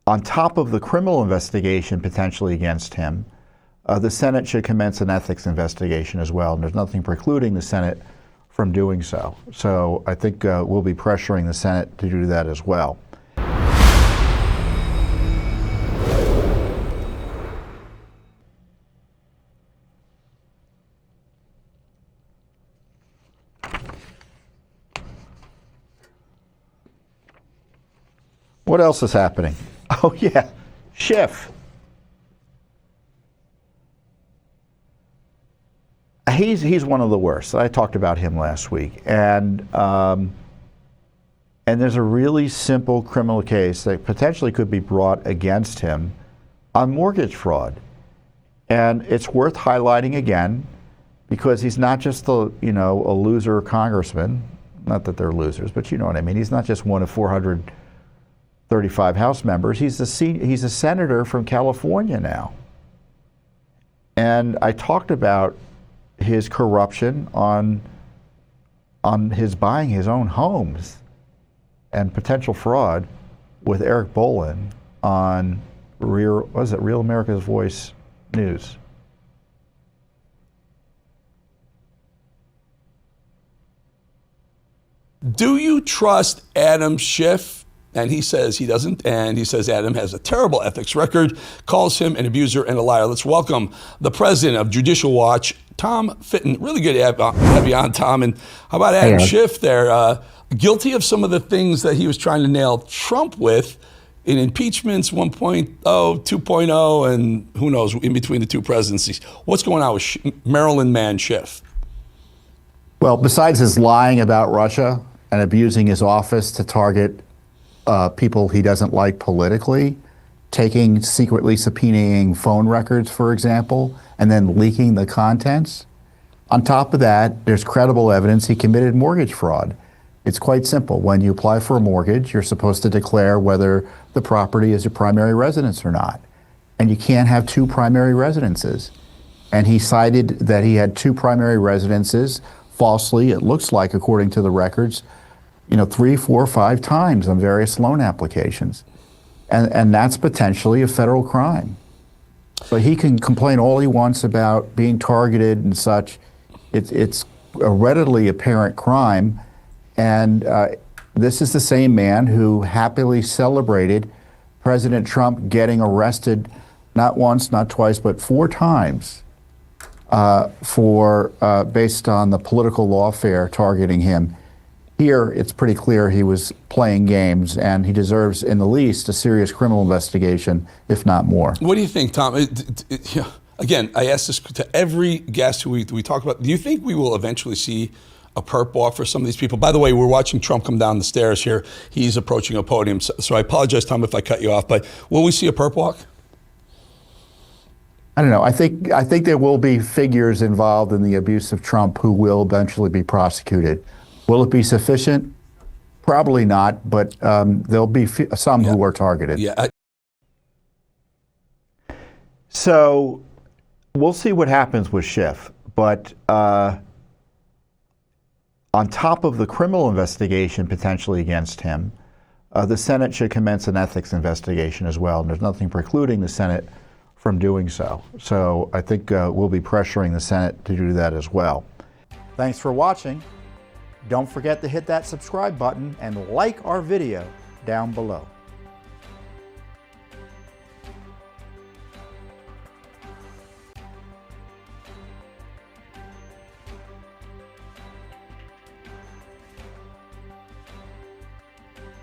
On top of the criminal investigation potentially against him, the Senate should commence an ethics investigation as well, and there's nothing precluding the Senate from doing so. So I think we'll be pressuring the Senate to do that as well. What else is happening? Oh yeah, Schiff. He's one of the worst. I talked about him last week, and there's a really simple criminal case that potentially could be brought against him on mortgage fraud, and it's worth highlighting again because he's not just a loser congressman. Not that they're losers, but you know what I mean. He's not just one of 435 House members. He's a senator from California now, and I talked about his corruption on his buying his own homes and potential fraud with Eric Bolin on Real America's Voice News. Do you trust Adam Schiff? And he says he doesn't, and he says Adam has a terrible ethics record, calls him an abuser and a liar. Let's welcome the president of Judicial Watch, Tom Fitton. Really good to have you on, Tom. And how about Adam Schiff there? Guilty of some of the things that he was trying to nail Trump with in impeachments 1.0, 2.0, and who knows, in between the two presidencies. What's going on with Maryland man Schiff? Well, besides his lying about Russia and abusing his office to target people he doesn't like politically, secretly subpoenaing phone records, for example, and then leaking the contents. On top of that, there's credible evidence he committed mortgage fraud. It's quite simple. When you apply for a mortgage, you're supposed to declare whether the property is your primary residence or not. And you can't have two primary residences. And he cited that he had two primary residences falsely, it looks like, according to the records, 3, 4, 5 times on various loan applications. And that's potentially a federal crime. So he can complain all he wants about being targeted and such. It's a readily apparent crime. And this is the same man who happily celebrated President Trump getting arrested not once, not twice, but 4 times based on the political lawfare targeting him. Here, it's pretty clear he was playing games, and he deserves, in the least, a serious criminal investigation, if not more. What do you think, Tom? Again, I ask this to every guest who we talk about. Do you think we will eventually see a perp walk for some of these people? By the way, we're watching Trump come down the stairs here. He's approaching a podium. So I apologize, Tom, if I cut you off, but will we see a perp walk? I don't know. I think there will be figures involved in the abuse of Trump who will eventually be prosecuted. Will it be sufficient? Probably not, but there'll be some who are targeted. Yeah. So we'll see what happens with Schiff. But on top of the criminal investigation potentially against him, the Senate should commence an ethics investigation as well. And there's nothing precluding the Senate from doing so. So I think we'll be pressuring the Senate to do that as well. Thanks for watching. Don't forget to hit that subscribe button and like our video down below.